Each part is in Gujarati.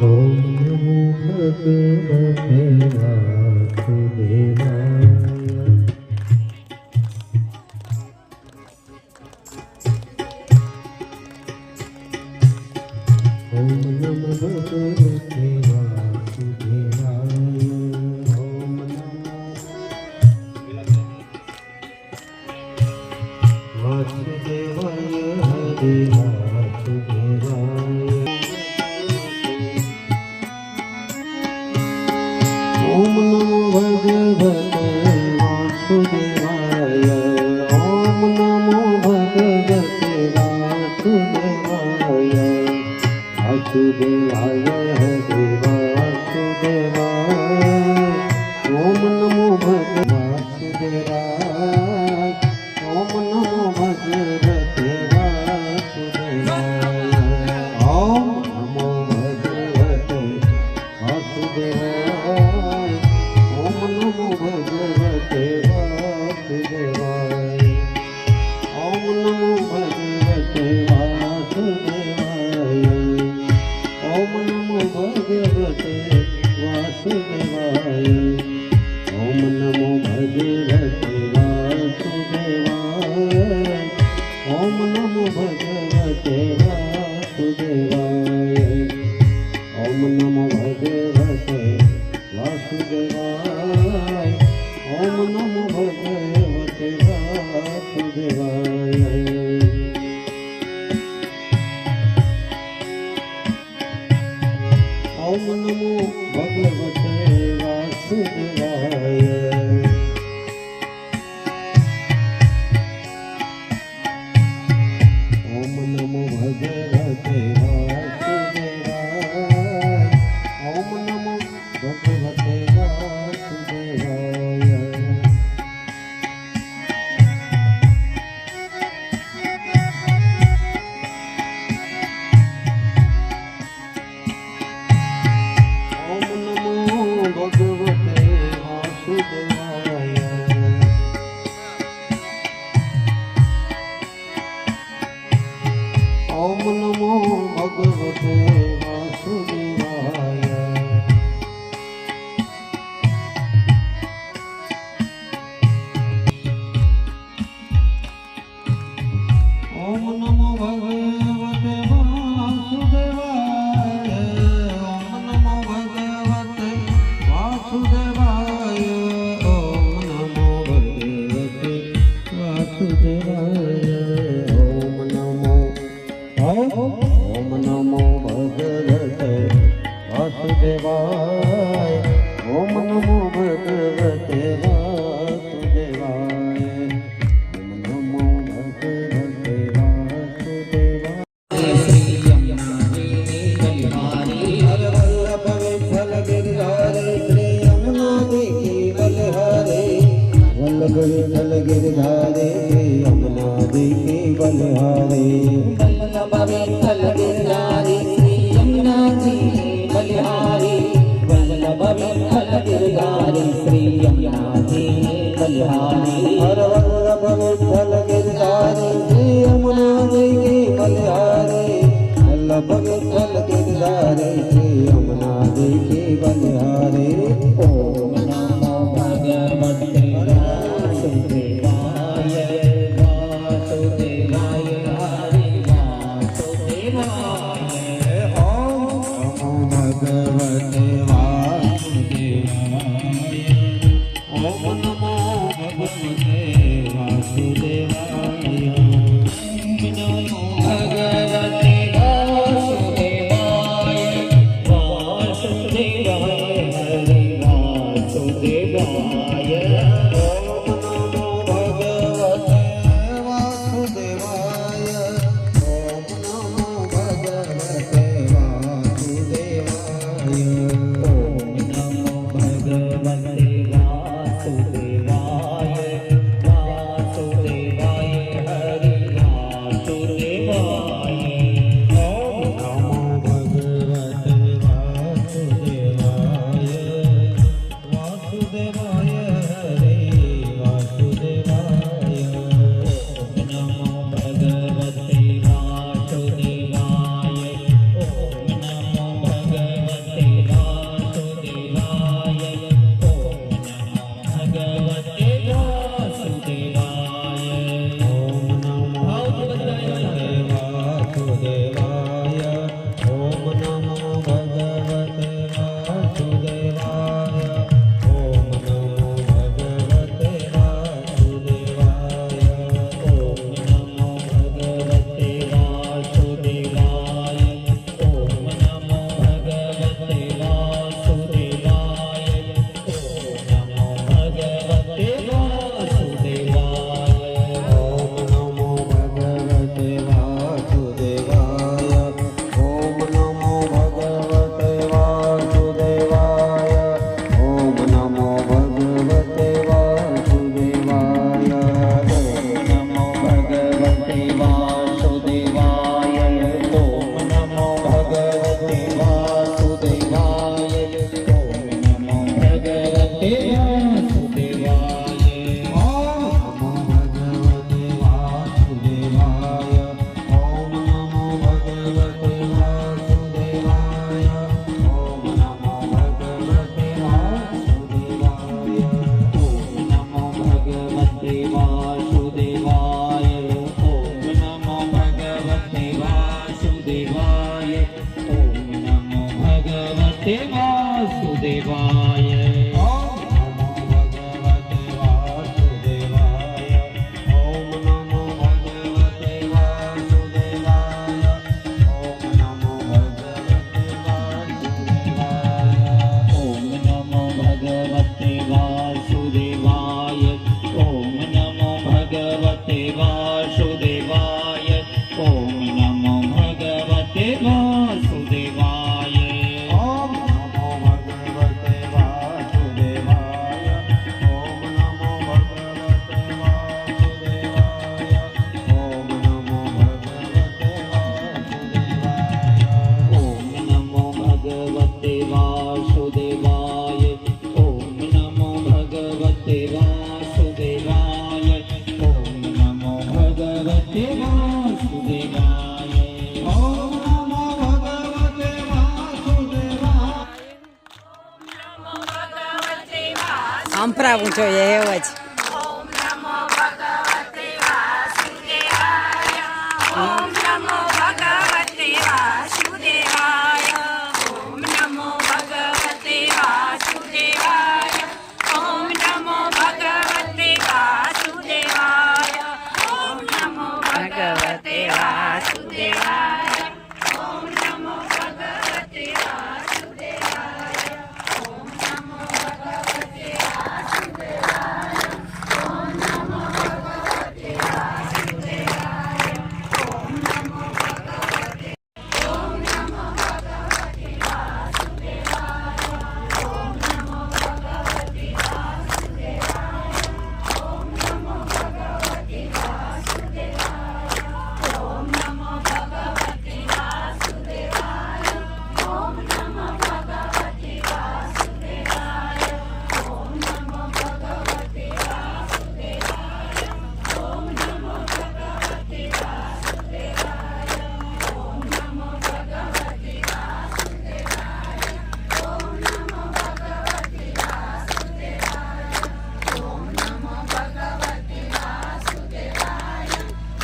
ઓમ નમો ભગવતે વાસુદેવાય. ઓમ નમો ભગવતે વાસુદેવાય. ઓમ નમો વાસુદેવાય હરે વાસુદેવાય. ઓમ નમો ભગવતે વાસુદેવાય. ઓમ નમો ભગવતે વાસુદેવાય. વાસુદેવાય હરે વાસુદેવાય. ઓમ નમો ભગવતે વાસુદેવાય. ઓમ નમો ભગવતે વાસુદેવાય. ઓમ નમો ભગવતે વાસુદેવાય. ઓમ નમો ભગવતે વાસુદેવાય. ઓમ નમો ભગવતે વાસુદેવાય. ઓમ નમો ભગવતે વાસુદેવાય. ઓમ નમો ભગવતે વાસુદેવાય. ઓમ નમો ભગવતે વાસુદેવાય. ઓમ નમો ભગવતે વાસુદેવાય. ઓમ નમો ભગવતે વાસુદેવાય. ઓમ નમો ભગવતે વાસુદેવાય. ઓમ નમો ભગવતે વાસુદેવાય. ઓમ નમો ભગવતે વાસુદેવાય. ઓમ નમો ભગવતે વાસુદેવાય. ઓમ નમો ભગવતે વાસુદેવાય. ઓમ નમો ભગવતે વાસુદેવાય. ઓમ નમો ભગવતે વાસુદેવાય. ઓમ નમો ભગવતે વાસુદેવાય. ઓમ નમો ઓમ નમો ભગવતે વાસુદેવાય. ઓમ નમો ભગવતે વાસુદેવાય. ઓમ નમો ભગવતે વાસુદેવાય. હર વલ્લભ વિઠ્ઠલ ગિરધારે શ્રી યમુના દેખી બલહારે. વલ્લભ વિઠ્ઠલ ગિરધારે શ્રી યમુના દેખી બલહારે. વલ્લભ વિઠ્ઠલ ગિરધારી શ્રી યમુનાજી બલિહારી. વલ્લભ વિઠ્ઠલ ગિરધારી શ્રી યમુનાજી બલિહારી. હર વલ્લભ વિઠ્ઠલ ગિરધારે શ્રી યમુના દેખી બલહારે. વલ્લભ વિઠ્ઠલ ગિરધારે શ્રી યમુના દેખી બલહારે. ઓમ નમો ભગવતે વાસુદેવાય. વાસુદેવાય હરે વાસુદેવાય. ઓમ નમો ભગવતે વાસુદેવાય. ઓમ નમો ભગવતે વાસુદેવાય. ભગવતે વાસુદેવાય. વાસુદેવાય હરે વાસુદેવાય. ઓમ નમો ભગવતે વાસુદેવાય. ઓમ નમો ભગવતે વાસુદેવાય. સંભળાવવું જોઈએ એવો જ ઓમ નમો ભગવતે વાસુદેવાય ઓમ નમો ભગવતે વાસુદેવાય ઓમ નમો ભગવતે વાસુદેવાય ઓમ નમો ભગવતે વાસુદેવાય ઓમ નમો ભગવતે વાસુદેવાય ઓમ નમો ભગવતે વાસુદેવાય ઓમ નમો ભગવતે વાસુદેવાય ઓમ નમો ભગવતે વાસુદેવાય ઓમ નમો ભગવતે ઓમ નમો ભગવતે વાસુદેવાય ઓમ નમો ભગવતે વાસુદેવાય ઓમ નમો ભગવતે વાસુદેવાય ઓમ નમો ભગવતે વાસુદેવાય ઓમ નમો ભગવતે વાસુદેવાય ઓમ નમો ભગવતે વાસુદેવાય ઓમ નમો ભગવતે વાસુદેવાય ઓમ નમો ભગવતે વાસુદેવાય ઓમ નમો ભગવતે વાસુદેવાય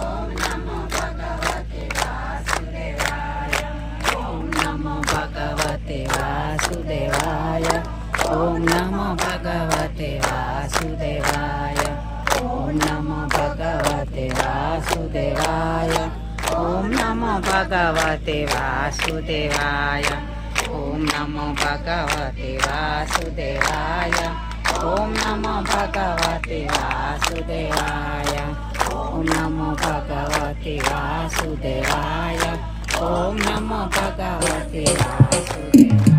ઓમ નમો ભગવતે વાસુદેવાય ઓમ નમો ભગવતે વાસુદેવાય ઓમ નમો ભગવતે વાસુદેવાય ઓમ નમો ભગવતે વાસુદેવાય ઓમ નમો ભગવતે વાસુદેવાય ઓમ નમો ભગવતે વાસુદેવાય ઓમ નમો ભગવતે વાસુદેવાય ઓમ નમો ભગવતે વાસુદેવાય ઓમ નમો ભગવતે વાસુદેવાય ઓમ નમો ભગવતે વાસુદેવાય